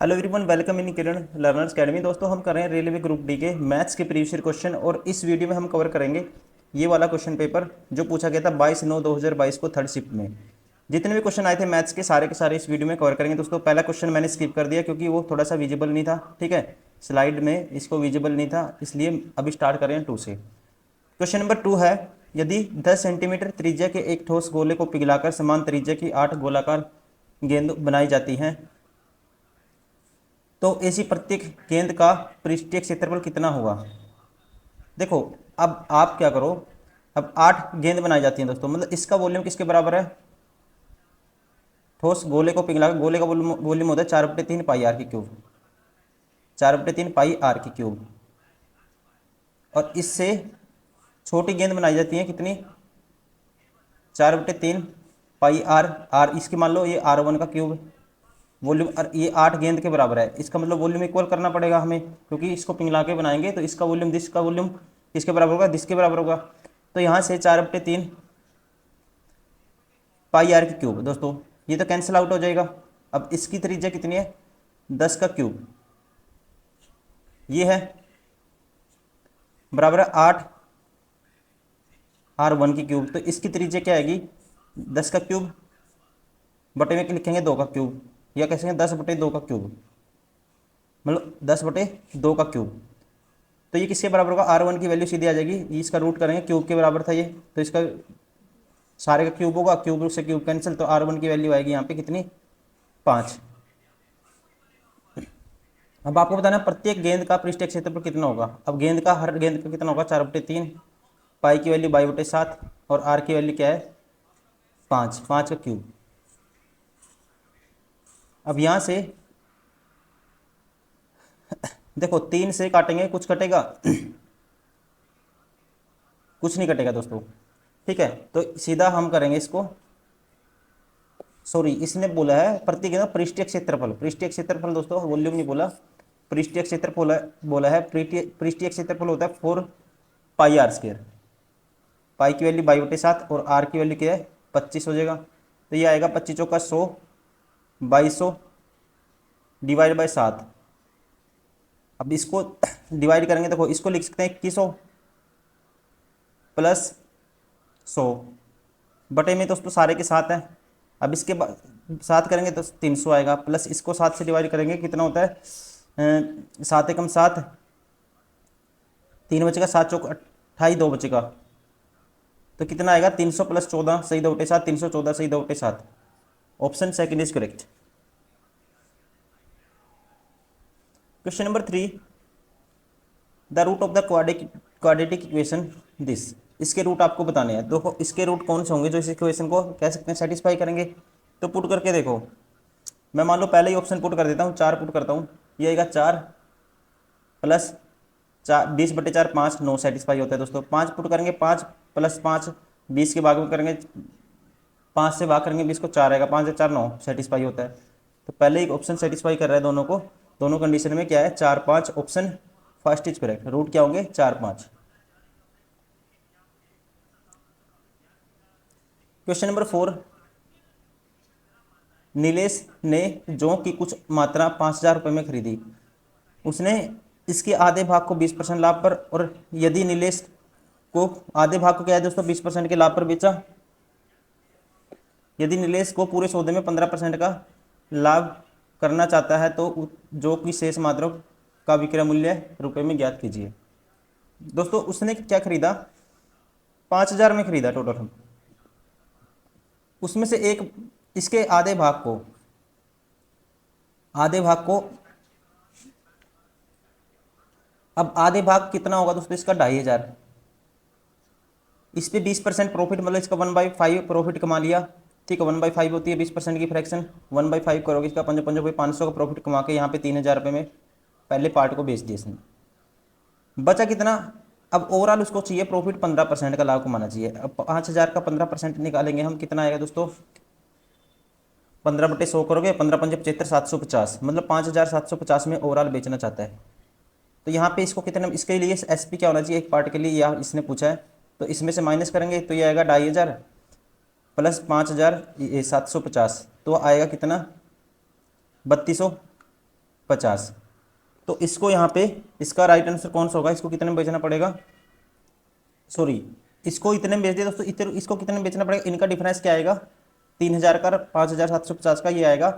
Hello everyone, welcome in Kiran learners academy. दोस्तों, हम कर रहे हैं रेलवे ग्रुप डी के मैथ्स के प्रीवियस ईयर क्वेश्चन और इस वीडियो में हम कवर करेंगे ये वाला क्वेश्चन पेपर जो पूछा गया था 22/9/2022 को थर्ड शिफ्ट में। जितने भी क्वेश्चन आए थे मैथ्स के सारे इस वीडियो में कवर करेंगे। दोस्तों, पहला क्वेश्चन मैंने स्किप कर दिया क्योंकि वो थोड़ा सा विजिबल नहीं था। ठीक है, स्लाइड में इसको विजिबल नहीं था, इसलिए अभी स्टार्ट करें 2 से। क्वेश्चन नंबर 2 है, यदि 10 सेंटीमीटर त्रिज्या के एक ठोस गोले को पिघलाकर समान त्रिज्या की 8 गोलाकार गेंद बनाई जाती हैं तो ऐसी प्रत्येक गेंद का पृष्ठीय क्षेत्रफल कितना होगा। देखो, अब आप क्या करो, अब 8 गेंद बनाई जाती हैं दोस्तों, मतलब इसका वॉल्यूम किसके बराबर है। ठोस गोले को पिघलाकर, गोले का वॉल्यूम होता है 4/3 पाई आर की क्यूब, 4/3 पाई आर की क्यूब। और इससे छोटी गेंद बनाई जाती है कितनी, 4/3 पाई आर। आर इसकी मान लो ये R1 का क्यूब वॉल्यूम, और ये 8 गेंद के बराबर है। इसका मतलब वॉल्यूम इक्वल करना पड़ेगा हमें, क्योंकि इसको पिघला के बनाएंगे तो इसका वॉल्यूम दिस का वॉल्यूम किसके बराबर होगा, दिस के बराबर होगा। तो यहाँ से 4/3 पाई आर की क्यूब, दोस्तों ये तो कैंसिल आउट हो जाएगा। अब इसकी त्रिज्या कितनी है, 10 का क्यूब, ये है बराबर है 8R1 की क्यूब। तो इसकी त्रिज्या क्या आएगी, 10 का क्यूब बटे में लिखेंगे 2 का क्यूब, या कह सकते हैं 10/2 का क्यूब, मतलब 10/2 का क्यूब। तो ये किसके बराबर होगा, R1 की वैल्यू सीधी आ जाएगी, इसका रूट करेंगे, क्यूब के बराबर था ये, तो इसका सारे का क्यूब होगा, क्यूब से क्यूब कैंसिल, तो R1 की वैल्यू आएगी यहाँ पे कितनी, 5। अब आपको बताना प्रत्येक गेंद का पृष्ठीय क्षेत्रफल कितना होगा। अब गेंद का, हर गेंद का कितना होगा, 4/3, पाई की वैल्यू 22/7 और आर की वैल्यू क्या है, 5, 5 का क्यूब। अब यहाँ से देखो 3 से काटेंगे, कुछ कटेगा कुछ नहीं कटेगा दोस्तों। ठीक है, तो सीधा हम करेंगे इसको, सॉरी इसने बोला है प्रति गेंद पृष्ठीय क्षेत्रफल, पृष्ठीय क्षेत्रफल दोस्तों, वॉल्यूम नहीं बोला, पृष्ठीय क्षेत्रफल बोला है। पृष्ठीय क्षेत्रफल होता है 4 पाई आर स्क्वायर, पाई की वैल्यू 22/7 और आर की वैल्यू क्या है, 25 हो जाएगा। तो ये आएगा 25 का 100, 2200 डिवाइड बाई 7। अब इसको डिवाइड करेंगे, देखो इसको लिख सकते हैं 2100 प्लस 100 बटे में दोस्तों सारे के साथ है। अब इसके बाद 7 करेंगे तो 300 आएगा, प्लस इसको 7 से डिवाइड करेंगे, कितना होता है 7 एकम 7, 3 बचेगा, 7 चौक 28, 2 बचेगा, तो कितना आएगा 300 प्लस 14 सही 2/7, 314 सही 2/7। Option second is correct. Question number 3, the root of the quadratic equation this. इसके रूट आपको बताने हैं। देखो इसके रूट कौन से होंगे जो इस इक्वेशन को कह सकते हैं सेटिस्फाई करेंगे। तो पुट करके देखो, मैं मान लो पहले ही ऑप्शन पुट कर देता हूँ, 4 पुट करता हूँ, ये आएगा 4 प्लस 4, 20/4 5, 9 सेटिस्फाई होता है दोस्तों। 5 पुट करेंगे, 5 प्लस 5 20 के भाग में करेंगे, 5 से भाग करेंगे 20 को, 4 आएगा, 5 से 4 9 सेटिस्फाई होता है। तो पहले एक ऑप्शन सेटिस्फाई कर रहा है दोनों को, दोनों कंडीशन में क्या है 4 5, option first is correct. Root क्या होंगे 4 5। क्वेश्चन नंबर 4, नीलेश ने जौ की कुछ मात्रा 5,000 रुपये में खरीदी। उसने इसके आधे भाग को 20% लाभ पर, और यदि नीलेश को आधे भाग को क्या है दोस्तों 20% के लाभ पर बेचा, यदि नीलेश को पूरे सौदे में 15% का लाभ करना चाहता है तो जो कि शेष मात्रा का विक्रय मूल्य रुपए में ज्ञात कीजिए। दोस्तों उसने क्या खरीदा, 5,000 में खरीदा टोटल, उसमें से एक इसके आधे भाग को, अब आधे भाग कितना होगा दोस्तों इसका 2,500, इस पे 20% प्रॉफिट, मतलब इसका 1/5 प्रॉफिट कमा लिया। ठीक है, 1/5 होती है 20% की फ्रैक्शन, 1/5 करोगे इसका 5 5 500 का प्रॉफिट कमा के यहाँ पे 3,000 रुपये में पहले पार्ट को बेच दिया इसने। बचा कितना, अब ओवरऑल उसको चाहिए प्रॉफिट 15% का लाभ कमाना चाहिए। अब 5,000 का 15% निकालेंगे हम, कितना आएगा दोस्तों, 15/100 करोगे, 15 पंजे 75, 750, मतलब 5,750 में ओवरऑल बेचना चाहता है। तो यहाँ पे इसको कितने, इसके लिए SP क्या होना चाहिए एक पार्ट के लिए, या इसने पूछा है, तो इसमें से माइनस करेंगे तो ये आएगा 2,500 प्लस 5,750, तो आएगा कितना 3,200। 50। तो इसको यहाँ पे इसका राइट आंसर कौन सा होगा, इसको कितने में बेचना पड़ेगा, सॉरी इसको इतने में बेच दिया दोस्तों, इतने इसको कितने में बेचना पड़ेगा, इनका डिफरेंस क्या आएगा 3000 का 5750 का, ये आएगा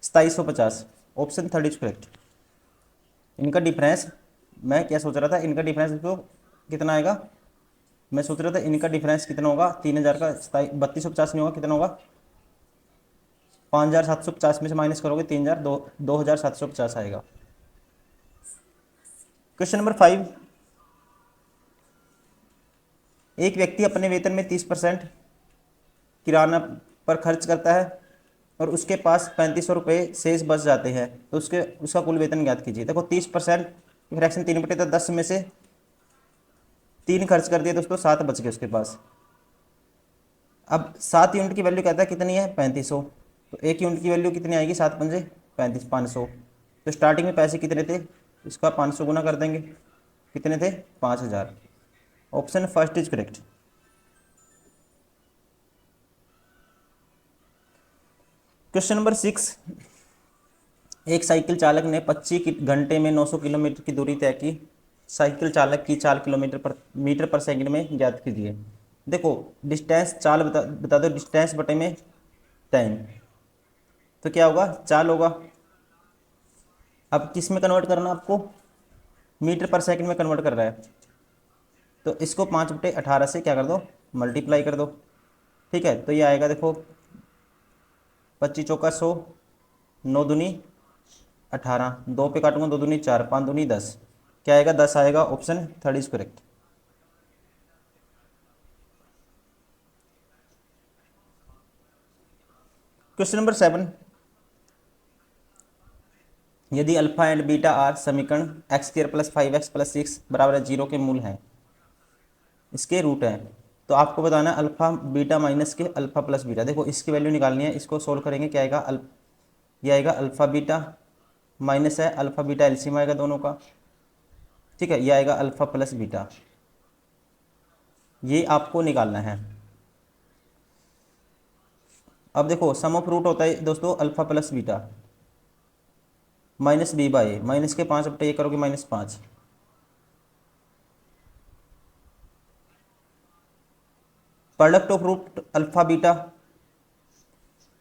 2750। Option third is correct. इनका डिफरेंस, मैं क्या सोच रहा था, इनका डिफरेंस इसको कितना आएगा, मैं सोच रहा था इनका डिफरेंस कितना होगा, 3000 का 3250 नहीं होगा, कितना होगा 5750 में से माइनस करोगे 3000, 2750 आएगा। क्वेश्चन नंबर 5, एक व्यक्ति अपने वेतन में 30% किराना पर खर्च करता है और उसके पास 3500 रुपये शेष बच जाते हैं, तो उसका कुल वेतन ज्ञात कीजिए। देखो 30% फ्रैक्शन 3/10 में से 3 खर्च कर दिए दोस्तों, 7 बच गए उसके पास। अब 7 यूनिट की वैल्यू कहता है कितनी है 3500, तो 1 यूनिट की वैल्यू कितनी आएगी 7 पंजे 35, 500। तो स्टार्टिंग में पैसे कितने थे, इसका 500 गुना कर देंगे, कितने थे 5000। Option first is correct. Question number 6, एक साइकिल चालक ने 25 घंटे में 900 किलोमीटर की दूरी तय की, साइकिल चालक की चाल मीटर पर सेकंड में ज्ञात कीजिए। देखो डिस्टेंस चाल बता दो, डिस्टेंस बटे में टाइम, तो क्या होगा चाल होगा। अब किस में कन्वर्ट करना आपको, मीटर पर सेकंड में कन्वर्ट कर रहा है, तो इसको 5/18 से क्या कर दो मल्टीप्लाई कर दो, ठीक है। तो ये आएगा देखो 25 चौका 100, 9 दूनी 18, 2 पे काटूंगा 2 दूनी 4, 5 दूनी 10, क्या आएगा 10 आएगा। Option third is correct. Question number 7, यदि अल्फा एंड बीटा आर समीकरण x² + 5x + 6 = 0 के मूल हैं, इसके रूट हैं, तो आपको बताना है अल्फा बीटा माइनस के अल्फा प्लस बीटा। देखो इसकी वैल्यू निकालनी है, इसको सोल्व करेंगे, क्या आएगा ये आएगा अल्फा बीटा माइनस है अल्फा बीटा, एलसीएम आएगा दोनों का, ठीक है। ये आएगा अल्फा प्लस बीटा, ये आपको निकालना है। अब देखो सम ऑफ रूट होता है दोस्तों alpha plus beta, -b/a, minus के 5/a करोगे -5, product of root alpha beta,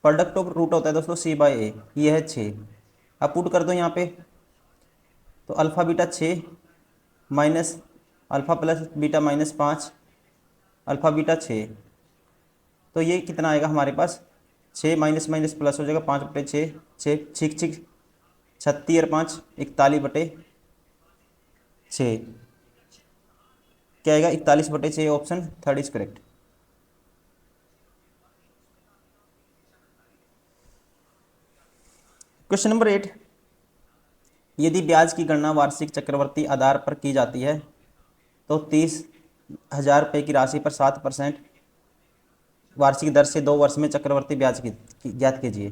product of root होता है दोस्तों c/a, ये है 6। अब पुट कर दो यहाँ पे, तो alpha beta 6 minus alpha plus beta -5, alpha beta 6, तो ये कितना आएगा हमारे पास 6 माइनस माइनस प्लस हो जाएगा 5/6, 6 छिक छिक 36 और 5 41/6, क्या आएगा 41/6। Option third is correct. Question number 8, यदि ब्याज की गणना वार्षिक चक्रवर्ती आधार पर की जाती है तो 30,000 रुपये की राशि पर 7% वार्षिक दर से 2 वर्ष में चक्रवर्ती ब्याज की ज्ञात कीजिए।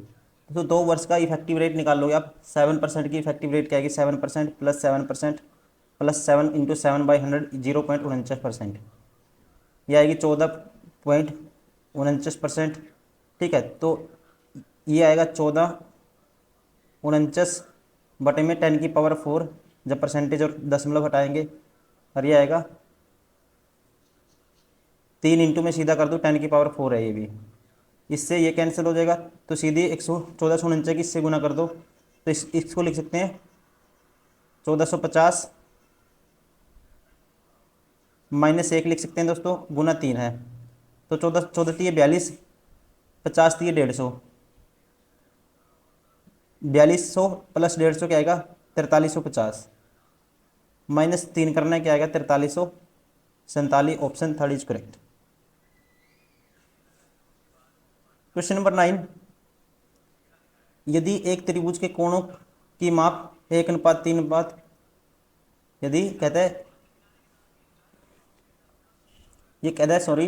तो 2 वर्ष का इफेक्टिव रेट निकाल लोगे आप, 7% की इफेक्टिव रेट क्या आएगी 7% + 7% + 7 × 7/100 0.49%, ये आएगी 14.49%, ठीक है। तो ये आएगा 14.49 बटे में 10⁴, जब परसेंटेज और दशमलव हटाएंगे, और ये आएगा 3 इंटू में सीधा कर दूँ 10⁴ है ये भी, इससे ये कैंसिल हो जाएगा, तो सीधे 1449 की इससे गुना कर दो, तो इसको लिख सकते हैं 1450 -1 लिख सकते हैं दोस्तों, गुना 3 है, तो 14 3 42, 50 3 150, 4200 + 150 क्या आएगा 4350, -3 करना है, क्या आएगा 4347। Option third is correct. Question number 9, यदि एक त्रिभुज के कोणों की माप 1:3 यदि कहता है ये कहता है सॉरी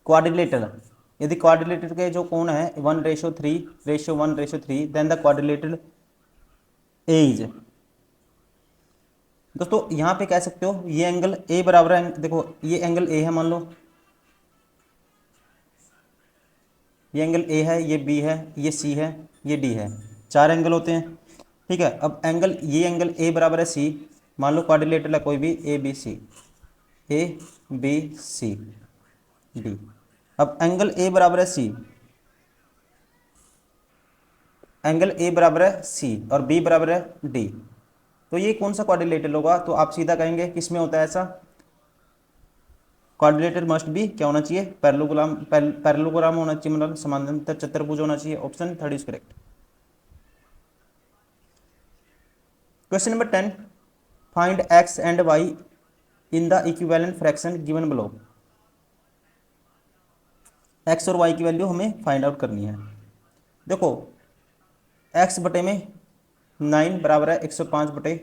क्वाड्रिलेटरल, यदि क्वाड्रिलेटरल के जो कोण है 1:3:1:3, then the quadrilateral A is, दोस्तों यहाँ पे कह सकते हो ये एंगल ए बराबर है, देखो ये एंगल ए है मान लो, ये एंगल ए है, ये बी है, ये सी है, ये डी है, 4 एंगल होते हैं, ठीक है। अब एंगल, ये एंगल ए बराबर है सी, मान लो क्वाड्रिलेटरल है कोई भी, A B C, A B C D. अब एंगल ए बराबर है सी, एंगल ए बराबर है सी और बी बराबर है डी, तो ये कौन सा क्वाड्रिलेटरल होगा? तो आप सीधा कहेंगे किस में होता है ऐसा? क्वाड्रिलेटरल मस्ट भी क्या होना चाहिए? पैरेललोग्राम, पैरेललोग्राम होना चाहिए, मतलब समानांतर चतुर्भुज होना चाहिए। Option third is correct. Question number 10, find X and Y in the equivalent fraction given below. X और वाई की वैल्यू हमें फाइंड आउट करनी है। देखो एक्स बटे में 9 बराबर है 105 बटे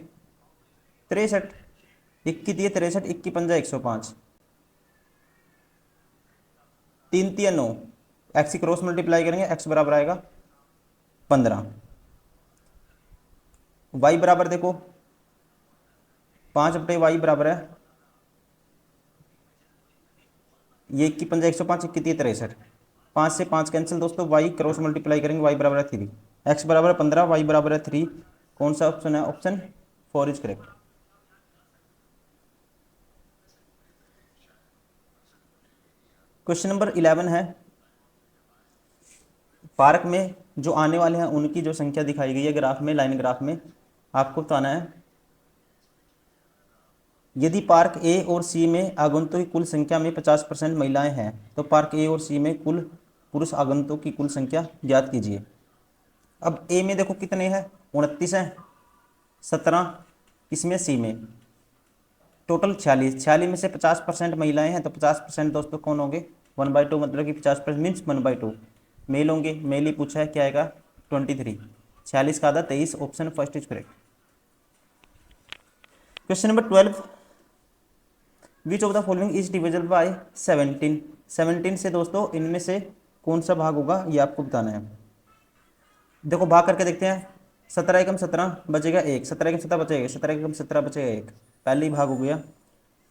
63, इक्की दिए 63, इक्की पंजा 105, 3 तिया 9, एक्स की क्रॉस मल्टीप्लाई करेंगे, एक्स बराबर आएगा 15। वाई बराबर देखो 5 बटे वाई बराबर है, ये इक्की पंजा 105, इक्की तिया 63, 5 से 5 कैंसिल दोस्तों, वाई क्रॉस मल्टीप्लाई करेंगे, वाई बराबर है 3, एक्स बराबर है 15, वाई बराबर है 3। कौन सा ऑप्शन है? Option 4 is correct. Question number 11 है, पार्क में जो आने वाले हैं उनकी जो संख्या दिखाई गई है ग्राफ में, लाइन ग्राफ में, आपको बताना है यदि पार्क ए और सी में आगंतुक की कुल संख्या में 50% महिलाएं हैं तो पार्क ए और सी में कुल पुरुष आगंतुक की कुल संख्या ज्ञात कीजिए। अब ए में देखो कितने हैं? 29 हैं, 17 इसमें, सी में टोटल 46, 46 में से 50% महिलाएं हैं तो 50% दोस्तों कौन होंगे? 1/2, मतलब कि 50% मीन्स 1/2 मेल होंगे। मेल ही पूछा है, क्या आएगा? 23, 46 का आधा 23, option first is correct. Question number 12, which of the following is divisible by 17। 17 से दोस्तों इनमें से कौन सा भाग होगा ये आपको बताना है। देखो भाग करके देखते हैं, 17 एकम 17 बचेगा 1, 17 एकम 17 बचेगा, 17 एकम 17 बचेगा 1, पहले ही भाग हो गया,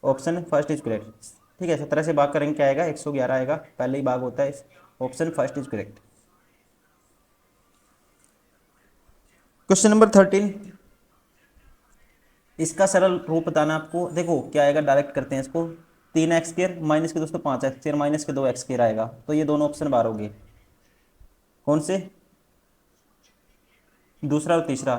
ऑप्शन फर्स्ट इज करेक्ट। ठीक है, 17 से भाग करेंगे क्या आएगा? 111 आएगा, पहले ही भाग होता है, option first is correct. Question number 13, इसका सरल रूप बताना आपको। देखो क्या आएगा, डायरेक्ट करते हैं इसको, 3x² माइनस के दोस्तों 5x² माइनस के 2x² आएगा, तो ये दोनों ऑप्शन बाहर होंगे। कौन से? दूसरा और तीसरा।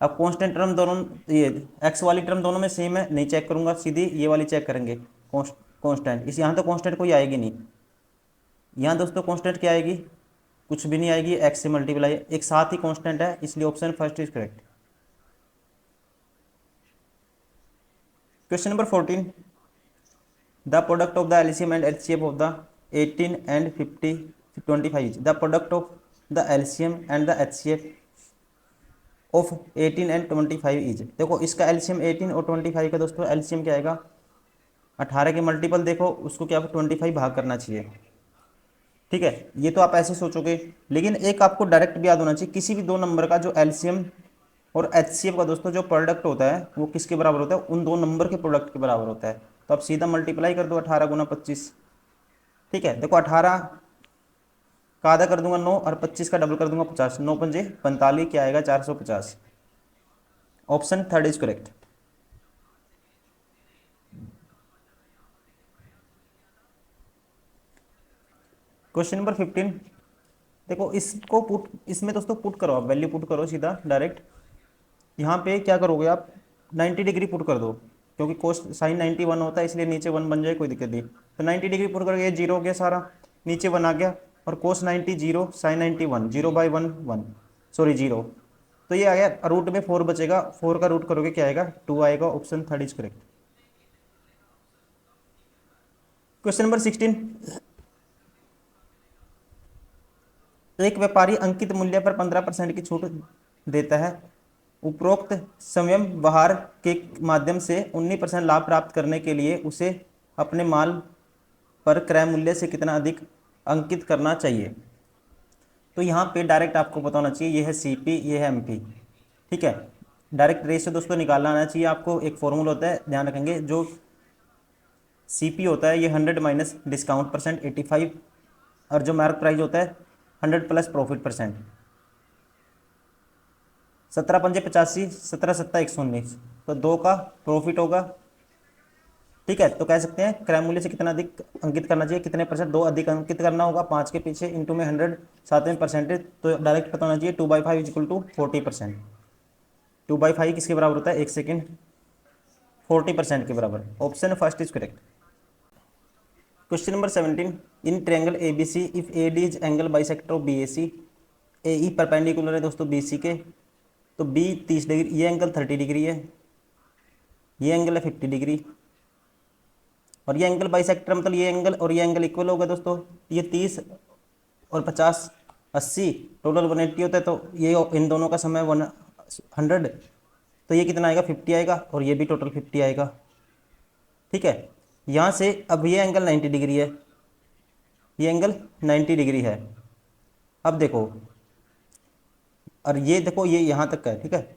अब कांस्टेंट टर्म दोनों, ये एक्स वाली टर्म दोनों में सेम है, नहीं चेक करूंगा, सीधी ये वाली चेक करेंगे। कांस्टेंट इस, यहाँ तो कांस्टेंट कोई आएगी नहीं, यहाँ दोस्तों कांस्टेंट क्या आएगी? कुछ भी नहीं आएगी, एक्स से मल्टीप्लाई, एक साथ ही कांस्टेंट है, इसलिए option first is correct. Question number 14, the product of the LCM and HCF of the 18 and 25 the product of the LCM and the HCF of 18 and 25 is. देखो इसका एलसीएम 18 और 25 का दोस्तों एलसीएम क्या आएगा? 18 के मल्टीपल देखो उसको क्या 25 भाग करना चाहिए। ठीक है, ये तो आप ऐसे सोचोगे, लेकिन एक आपको डायरेक्ट भी याद होना चाहिए, किसी भी दो नंबर का जो एलसीएम और एचसीएफ का दोस्तों जो प्रोडक्ट होता है वो किसके बराबर होता है? उन दो नंबर के प्रोडक्ट के बराबर होता है। तो आप सीधा मल्टीप्लाई कर दो, 18 गुना 25। ठीक है, देखो 18 का आधा कर दूंगा 9 और 25 का डबल कर दूंगा 50, 9 पंजे 45, क्या आएगा? 450, option third is correct. Question number 15, देखो इसको पुट, इसमें दोस्तों पुट करो, आप वैल्यू पुट करो सीधा डायरेक्ट। यहाँ पे क्या करोगे आप? 90 डिग्री पुट कर दो, क्योंकि कोस साइन 91 होता है, इसलिए नीचे 1 बन जाए, कोई दिक्कत नहीं। तो 90 डिग्री पुट करके 0 हो गया सारा, नीचे 1 आ गया, और कोस 90 0, साइन 91 0/1 1, सॉरी 0, तो ये आ गया। रूट में 4 बचेगा, 4 का रूट करोगे क्या आएगा? 2 आएगा, option third is correct. Question number 16, एक व्यापारी अंकित मूल्य पर 15% की छूट देता है, उपरोक्त संयम बहार के माध्यम से 19% लाभ प्राप्त करने के लिए उसे अपने माल पर क्रय मूल्य से कितना अधिक अंकित करना चाहिए। तो यहाँ पे डायरेक्ट आपको पता होना चाहिए, ये है सीपी, ये है एमपी। ठीक है, डायरेक्ट रेशियो दोस्तों निकालना आना चाहिए आपको। एक फॉर्मूला होता है, ध्यान रखेंगे, जो सीपी होता है ये 100 माइनस डिस्काउंट परसेंट 85, और जो मार्क प्राइस होता है 100 प्लस प्रॉफिट परसेंट। 17 पंजे 85, 17 सत्ता 119, तो 2 का प्रॉफिट होगा। ठीक है, तो कह सकते हैं क्रय मूल्य से कितना अधिक अंकित करना चाहिए, कितने परसेंट, 2 अधिक अंकित करना होगा, 5 के पीछे इंटू में 100, साथ में परसेंटेज, तो डायरेक्ट पता होना चाहिए 2/5 इज इक्वल टू 40%। 2/5 किसके बराबर होता है, 1 सेकेंड, 40% के बराबर। Option first is correct. Question number 17, in triangle A B C if A D is angle bisector of B A C, A E perpendicular है दोस्तों बी सी के, तो बी 30 डिग्री, ये एंगल 30 डिग्री है, ये angle है 50 degree, और ये एंगल बाइसेक्टर मतलब ये एंगल और ये एंगल इक्वल होगा दोस्तों। ये 30 और 50 80, टोटल 180 होता है, तो ये इन दोनों का समय 100, तो ये कितना आएगा 50 आएगा, और ये भी टोटल 50 आएगा। ठीक है, यहाँ से अब ये एंगल 90 डिग्री है, ये एंगल 90 डिग्री है। अब देखो, और ये देखो ये यहाँ तक का है। ठीक है,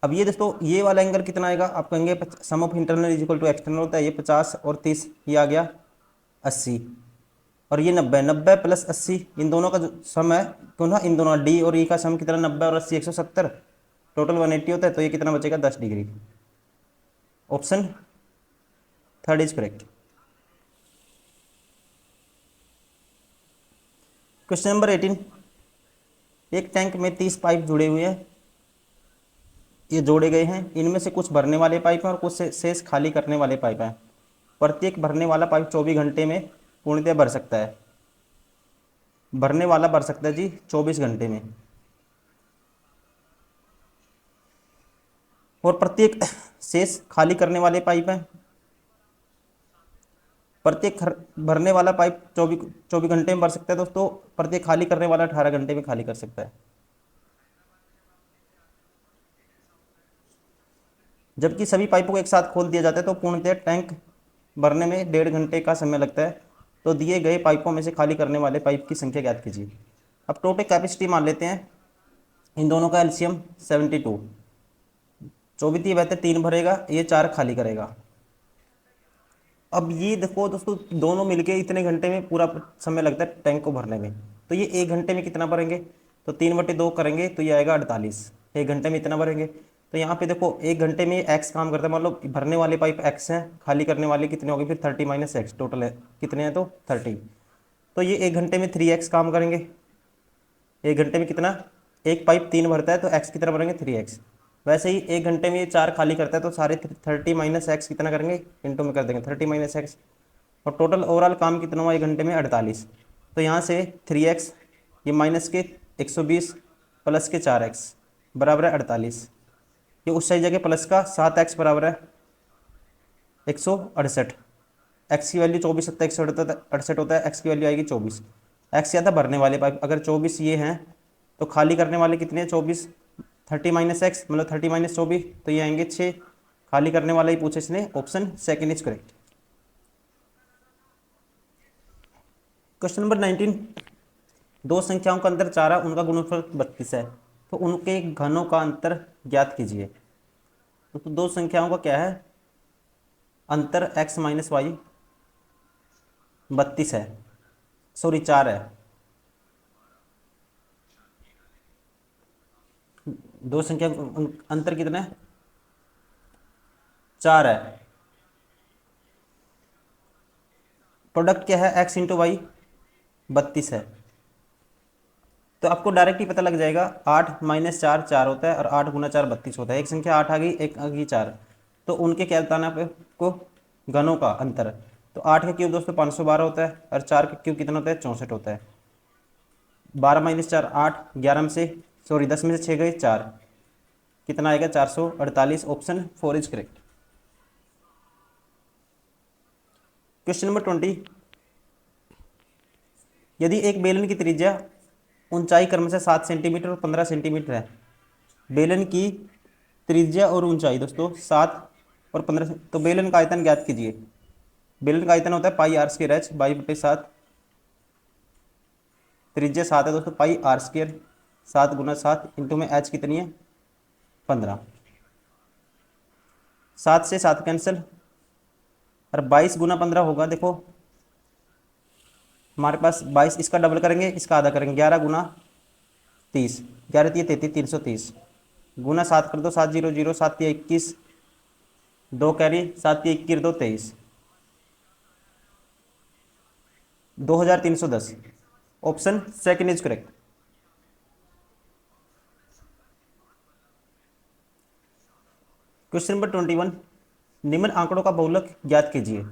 अब ये दोस्तों ये वाला एंगल कितना आएगा, आप कहेंगे sum of internal is equal to external होता है, ये 50 और 30, ये आ गया 80, और ये 90, 90 प्लस 80, इन दोनों का जो सम है तो ना, इन दोनों डी और ई का सम कितना, 90 और 80 170, टोटल 180 होता है, तो ये कितना बचेगा 10 degree. Option third is correct. Question number 18, एक टैंक में 30 पाइप जुड़े हुए हैं, ये जोड़े गए हैं, इनमें से कुछ भरने वाले पाइप हैं और कुछ शेष खाली करने वाले पाइप हैं। प्रत्येक भरने वाला पाइप 24 घंटे में पूर्णतः भर सकता है, भरने वाला भर सकता है जी 24 घंटे में, और प्रत्येक शेष खाली करने वाले पाइप हैं, प्रत्येक भरने वाला पाइप 24 घंटे में भर सकता है दोस्तों, प्रत्येक खाली करने वाला 18 घंटे में खाली कर सकता है। जबकि सभी पाइपों को एक साथ खोल दिया जाता है तो पूर्णतः टैंक भरने में 1.5 घंटे का समय लगता है। तो दिए गए पाइपों में से खाली करने वाले पाइप की संख्या ज्ञात कीजिए। अब टोटल कैपेसिटी मान लेते हैं, इन दोनों का एलसीएम 72, 24 बहते 3 भरेगा, ये 4 खाली करेगा। अब ये देखो दोस्तों, दोनों मिलके इतने घंटे में पूरा समय लगता है टैंक को भरने में, तो ये 1 घंटे में कितना भरेंगे, तो 3/2 करेंगे तो ये आएगा 48, 1 घंटे में इतना भरेंगे। तो यहाँ पे देखो 1 घंटे में एक्स काम करता है, मतलब भरने वाले पाइप एक्स हैं, खाली करने वाले कितने हो गए फिर 30 माइनस एक्स, टोटल है कितने हैं तो 30, तो ये 1 घंटे में 3x काम करेंगे। 1 घंटे में कितना, एक पाइप 3 भरता है तो एक्स कितना भरेंगे 3x, वैसे ही 1 घंटे में ये 4 खाली करता है तो सारे 30 माइनस एक्स कितना करेंगे, इंटू में कर देंगे 30 माइनस एक्स, और टोटल ओवरऑल काम कितना हुआ 1 घंटे में 48। तो यहाँ से 3x, ये माइनस के 120 प्लस के 4x बराबर है 48, ये उस सही जगह प्लस का 7x बराबर है 168, एक्स की वैल्यू 24 सत्ता 168 होता है, एक्स की वैल्यू आएगी 24, एक्स या था भरने वाले पाइप, अगर 24 ये हैं तो खाली करने वाले कितने हैं 24, 30 माइनस एक्स मतलब 30 माइनस 24, तो ये आएंगे 6, खाली करने वाला ही पूछे इसने, option second is correct. Question number 19, दो संख्याओं का अंतर 4 है, उनका गुणनफल 32 है, तो उनके घनों का अंतर ज्ञात कीजिए। तो दो संख्याओं का क्या है अंतर, x माइनस वाई 32 है, सॉरी 4 है, दो संख्या अंतर कितना है 4 है, प्रोडक्ट क्या है x इंटू वाई 32 है, तो आपको डायरेक्ट ही पता लग जाएगा 8 माइनस 4 4 होता है, और 8 गुना 4 32 होता है, एक संख्या 8 आ गई, एक आ गई 4, तो उनके क्या बताना आपको घनों का अंतर। तो 8 का क्यूब दोस्तों 512 होता है, और 4 का क्यूब कितना होता है 64 होता है, 12 माइनस 4 8, 11 में से सॉरी 10 में से 6 गए 4, कितना आएगा 448, option 4 is correct. Question number 20, यदि एक बेलन की त्रिज्या ऊंचाई क्रमशः 7 सेंटीमीटर और 15 सेंटीमीटर है, बेलन की त्रिज्या और ऊंचाई दोस्तों 7 और 15, तो बेलन का आयतन ज्ञात कीजिए। बेलन का आयतन होता है पाई आर स्क्वायर एच 22/7, त्रिज्या 7 है दोस्तों, पाई आर स्क्वायर 7 गुना 7 इंटू में एच कितनी है 15, 7 से 7 कैंसिल, और 22 गुना 15 होगा, देखो हमारे पास 22, इसका डबल करेंगे इसका आधा करेंगे, 11 गुना 30, 11 30 33, 330, गुना 7 कर दो, 7 0 0, 7 21, 2 carry, 7 21 2 23, 2310। Option second is correct. Question number 21, निम्न आंकड़ों का बहुलक ज्ञात कीजिए।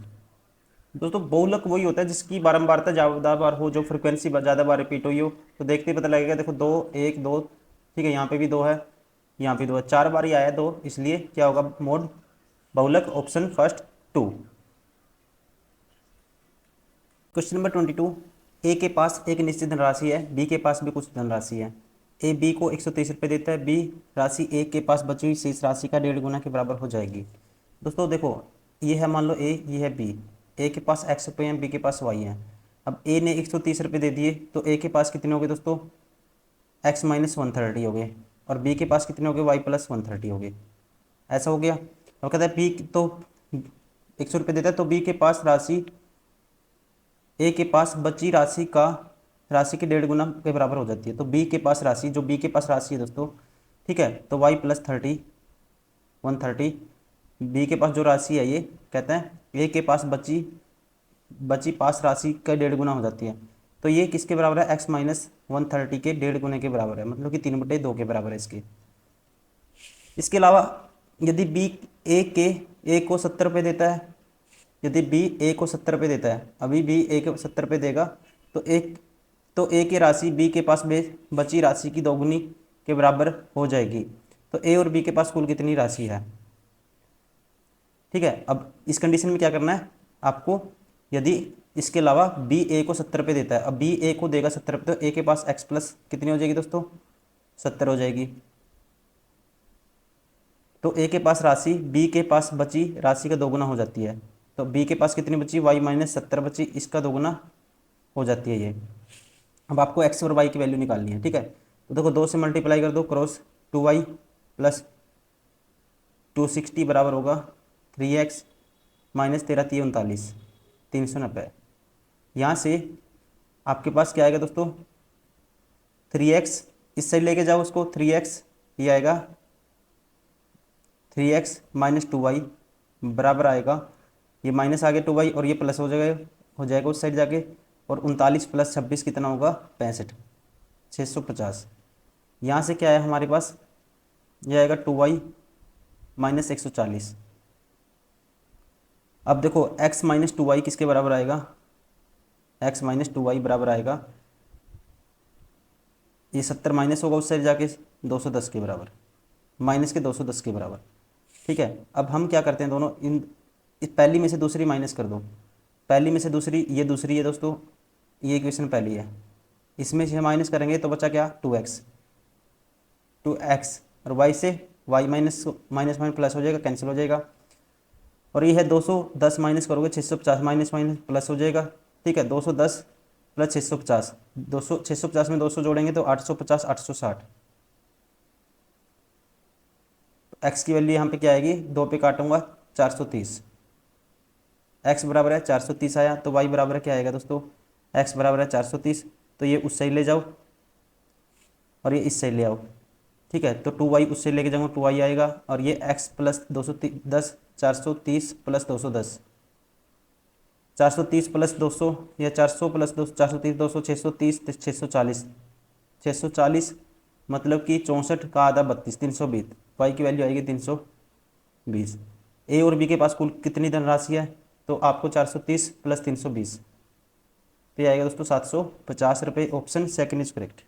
दोस्तों बहुलक वही होता है जिसकी बारंबारता ज़्यादा बार हो, जो फ्रिक्वेंसी ज़्यादा बार रिपीट हुई हो। तो देखते ही पता लगेगा, देखो 2 1 2, ठीक है, यहाँ पे भी 2 है, यहाँ पे 2 है, 4 बार ही आया 2, इसलिए क्या होगा मोड बहुलक, ऑप्शन फर्स्ट 2। क्वेश्चन नंबर 22, ए के पास एक निश्चित धनराशि है, बी के पास भी कुछ धनराशि है। ए बी को 130 रुपये देता है, बी राशि ए के पास बची हुई शेष राशि का 1.5 गुना के बराबर हो जाएगी। दोस्तों देखो, ये है मान लो ए, ये है बी, ए के पास x रुपये हैं, बी के पास y है। अब ए ने 130 रुपये दे दिए, तो ए के पास कितने हो गए दोस्तों, x माइनस 130 हो गए, और बी के पास कितने हो गए, y प्लस 130 हो गए। ऐसा हो गया। अब कहता है बी तो 100 रुपये देता है, तो बी के पास राशि, ए के पास बची राशि के 1.5 गुना के बराबर हो जाती है। तो बी के पास राशि, जो बी के पास राशि है दोस्तों, ठीक है, तो y प्लस 30 130, बी के पास जो राशि है ये कहते हैं ए के पास बची पास राशि का 1.5 गुना हो जाती है। तो ये किसके बराबर है, x माइनस 130 के 1.5 गुने के बराबर है, मतलब कि 3/2 के बराबर है इसके। इसके अलावा यदि बी ए को 70 रुपये देता है, यदि बी ए को 70 रुपये देता है, अभी बी ए को 70 रुपये देगा, तो ए की राशि बी के पास बची राशि की 2 गुनी के बराबर हो जाएगी। तो ए और बी के पास कुल कितनी राशि है, ठीक है। अब इस कंडीशन में क्या करना है आपको, यदि इसके अलावा बी ए को 70 रुपये देता है, अब बी ए को देगा 70 रुपये, तो ए के पास x प्लस कितनी हो जाएगी दोस्तों, 70 हो जाएगी। तो ए के पास राशि बी के पास बची राशि का 2 गुना हो जाती है। तो बी के पास कितनी बची, y माइनस 70 बची, इसका 2 गुना हो जाती है ये। अब आपको x और y की वैल्यू निकालनी है, ठीक है। तो देखो 2 से मल्टीप्लाई कर दो, क्रॉस 2y प्लस 260 बराबर होगा 3x माइनस 13 39 390। यहाँ से आपके पास क्या आएगा दोस्तों, 3x, इस साइड लेके जाओ उसको, 3x ये आएगा 3x माइनस 2y बराबर आएगा, ये माइनस आ गया 2y और ये प्लस हो जाएगा उस साइड जाके, और 39 प्लस 26 कितना होगा, 65 650। यहाँ से क्या है हमारे पास, ये आएगा 2y माइनस 140। अब देखो x माइनस 2y किसके बराबर आएगा, x माइनस 2y बराबर आएगा, ये 70 माइनस होगा उस साइड जाके 210 के बराबर, माइनस के 210 के बराबर, ठीक है। अब हम क्या करते हैं, दोनों इस पहली में से दूसरी माइनस कर दो, पहली में से दूसरी, ये दूसरी है दोस्तों, ये इक्वेशन पहली है, इसमें से माइनस करेंगे तो बचा क्या, 2x और y से y माइनस माइनस प्लस हो जाएगा, कैंसिल हो जाएगा, और ये है 210 माइनस करोगे 650, माइनस माइनस प्लस हो जाएगा, ठीक है। 210 प्लस 650, 650 में 200 जोड़ेंगे तो 850 860। x की वैल्यू यहाँ पे क्या आएगी, 2 पे काटूंगा 430, x बराबर है 430 आया, तो y बराबर क्या आएगा दोस्तों, x बराबर है 430, तो ये उस साइड ले जाओ और ये इस साइड ले आओ, ठीक है। तो 2y उससे लेके जाऊँगा, 2y आएगा, और ये x प्लस 210 430 प्लस 210, 430 प्लस 200 या 400 प्लस 200 430 200 630 640 640, मतलब कि 64 का आधा 32 320, y की वैल्यू आएगी 320। ए और बी के पास कुल कितनी धनराशि है, तो आपको 430 प्लस 320, तो ये आएगा दोस्तों 750 रुपये, option second is correct.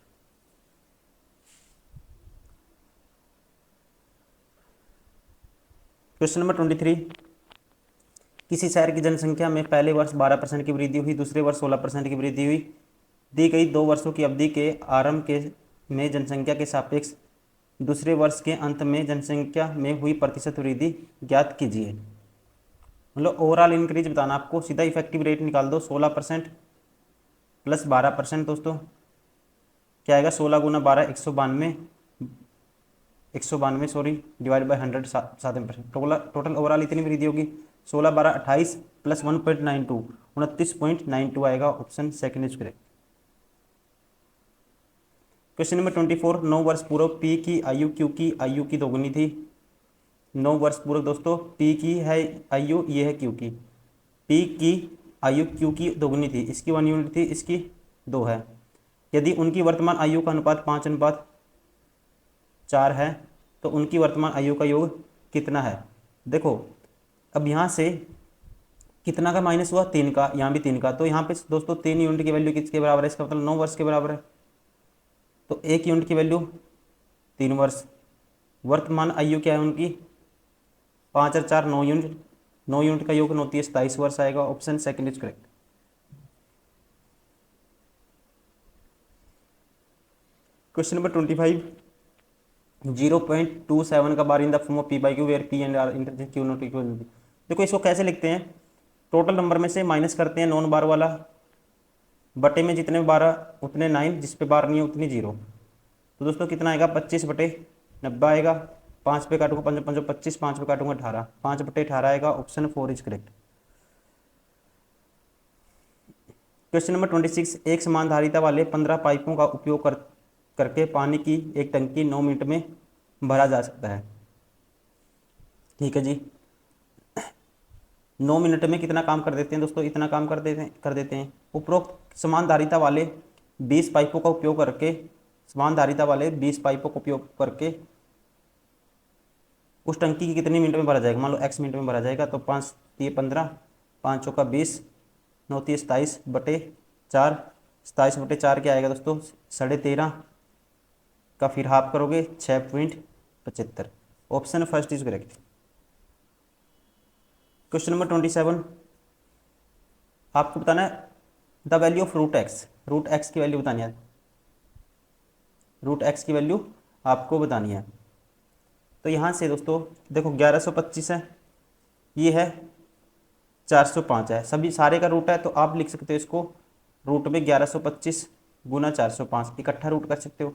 Question number 23, किसी शहर की जनसंख्या में पहले वर्ष 12% की वृद्धि हुई, दूसरे वर्ष 16% की वृद्धि हुई, दी गई 2 वर्षों की अवधि के आरंभ में जनसंख्या के सापेक्ष दूसरे वर्ष के अंत में जनसंख्या में हुई प्रतिशत वृद्धि ज्ञात कीजिए। मतलब ओवरऑल इंक्रीज बताना आपको, सीधा इफेक्टिव रेट निकाल दो, 16% प्लस 12% दोस्तों क्या आएगा, 16 गुना 12 192 sorry, divide by 100 7%, total overall इतनी वृद्धि होगी, 16 12 28 प्लस 1.92 29.92 आएगा, option second is correct. Question number 24, 9 वर्ष पूर्व पी की आयु क्यू की आयु की दोगुनी थी। 9 वर्ष पूर्व दोस्तों पी की है आयु, ये है क्यू की। पी की आयु क्यू की दोगुनी थी, इसकी 1 यूनिट थी, इसकी 2 है। यदि उनकी वर्तमान आयु का अनुपात 5:4 है तो उनकी वर्तमान आयु का योग कितना है। देखो अब यहाँ से कितना का माइनस हुआ, 3 का, यहाँ भी 3 का, तो यहाँ पे दोस्तों 3 यूनिट की वैल्यू किसके बराबर है, इसका मतलब 9 वर्ष के बराबर है। तो 1 यूनिट की वैल्यू 3 वर्ष। वर्तमान आयु क्या है उनकी, 5 और 4 9 यूनिट, 9 यूनिट का योग 9 × 3 = 27 वर्ष आएगा। Option second is correct. Question number 25, 0.27 का बार in the form of P by Q where P and R interchange Q not equal. देखो इसको कैसे लिखते हैं, टोटल नंबर में से माइनस करते हैं नॉन बार वाला, बटे में जितने बार उतने 9, जिस पे बार नहीं है उतनी 0। तो दोस्तों कितना आएगा, 25/90 आएगा। 5 पे काटूंगा 5 5 25, 5 पे काटूंगा 18, 5/18 आएगा। Option 4 is correct. Question number 26, एक समान धारिता वाले 15 पाइपों का उपयोग करके पानी की एक टंकी 9 मिनट में भरा जा सकता है। ठीक है जी, 9 मिनट में कितना काम कर देते हैं दोस्तों, इतना काम कर देते हैं। उपरोक्त समान धारिता वाले 20 पाइपों का उपयोग करके, समान धारिता वाले 20 पाइपों का उपयोग करके उस टंकी की कितने मिनट में भरा जाएगा। मान लो x मिनट में भरा जाएगा, तो 5 × 15, 5 × 20, 9 × 27/4, 27/4 क्या आएगा दोस्तों, 13.5 का फिर हाफ करोगे 6.75। Option first is correct. Question number 27, आपको बताना है the value of root X. Root X की वैल्यू बतानी है, रूट एक्स की वैल्यू आपको बतानी है। तो यहाँ से दोस्तों देखो 1125 है, ये है 405 है, सभी सारे का रूट है, तो आप लिख सकते हो इसको रूट में 1125 × 405 इकट्ठा रूट कर सकते हो।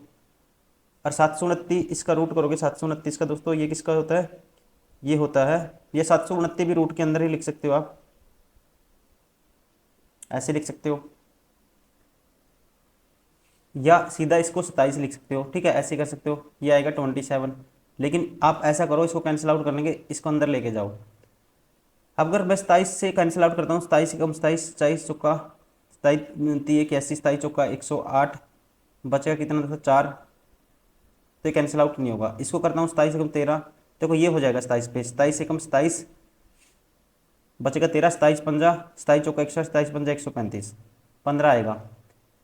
और 729 इसका रूट करोगे, 729 का दोस्तों ये किसका होता है, ये होता है, ये 729 भी रूट के अंदर ही लिख सकते हो, आप ऐसे लिख सकते हो, या सीधा इसको 27 लिख सकते हो। ठीक है, ऐसे कर सकते हो, ये आएगा 27। लेकिन आप ऐसा करो, इसको कैंसिल आउट करने के इसको अंदर लेके जाओ। अगर मैं 27 से कैंसिल आउट करता हूँ, 27 से कम 27, 27 चौका 27 81, 27 चौका 108, बचेगा कितना दोस्तों 4, तो ये कैंसिल आउट नहीं होगा। इसको करता हूँ 27 से कम 13, देखो ये हो जाएगा 27 पे, 27 से कम 27 बचेगा 13, 27 पंजा 27 चौका 100, 27 पंजा 135, 15 आएगा।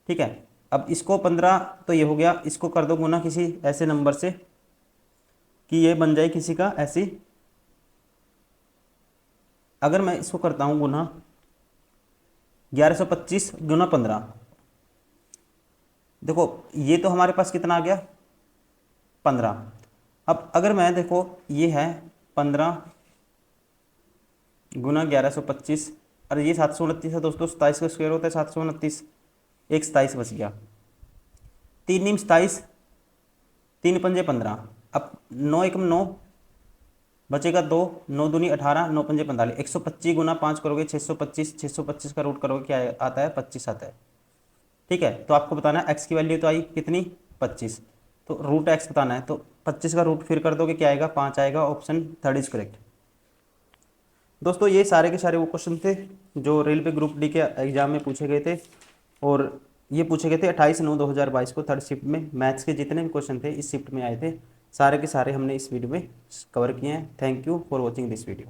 ठीक है, अब इसको 15 तो ये हो गया, इसको कर दो गुना किसी ऐसे नंबर से कि ये बन जाए किसी का ऐसी। अगर मैं इसको करता हूँ गुना 1125 × 15, देखो ये तो हमारे पास कितना आ गया 15। अब अगर मैं देखो ये है 15 × 1125 और ये 729 है दोस्तों, 27 का स्क्वायर होता है 729, एक 27 बच गया, 3 × 27, 3 × 5 = 15। अब 9 × 9 बचेगा 2, 9 दूनी 18, 9 × 5 = 45, 125 × 5 करोगे 625, 625 का रूट करोगे क्या आता है 25 आता है। ठीक है, तो आपको बताना है एक्स की वैल्यू तो आई कितनी 25, तो रूट एक्स बताना है, तो 25 का रूट फिर कर दोगे क्या आएगा 5 आएगा। Option third is correct. दोस्तों ये सारे के सारे वो क्वेश्चन थे जो रेलवे ग्रुप डी के एग्जाम में पूछे गए थे, और ये पूछे गए थे 28/9/2022 को थर्ड शिफ्ट में। मैथ्स के जितने भी क्वेश्चन थे इस शिफ्ट में आए थे, सारे के सारे हमने इस वीडियो में कवर किए हैं। Thank you for watching this video.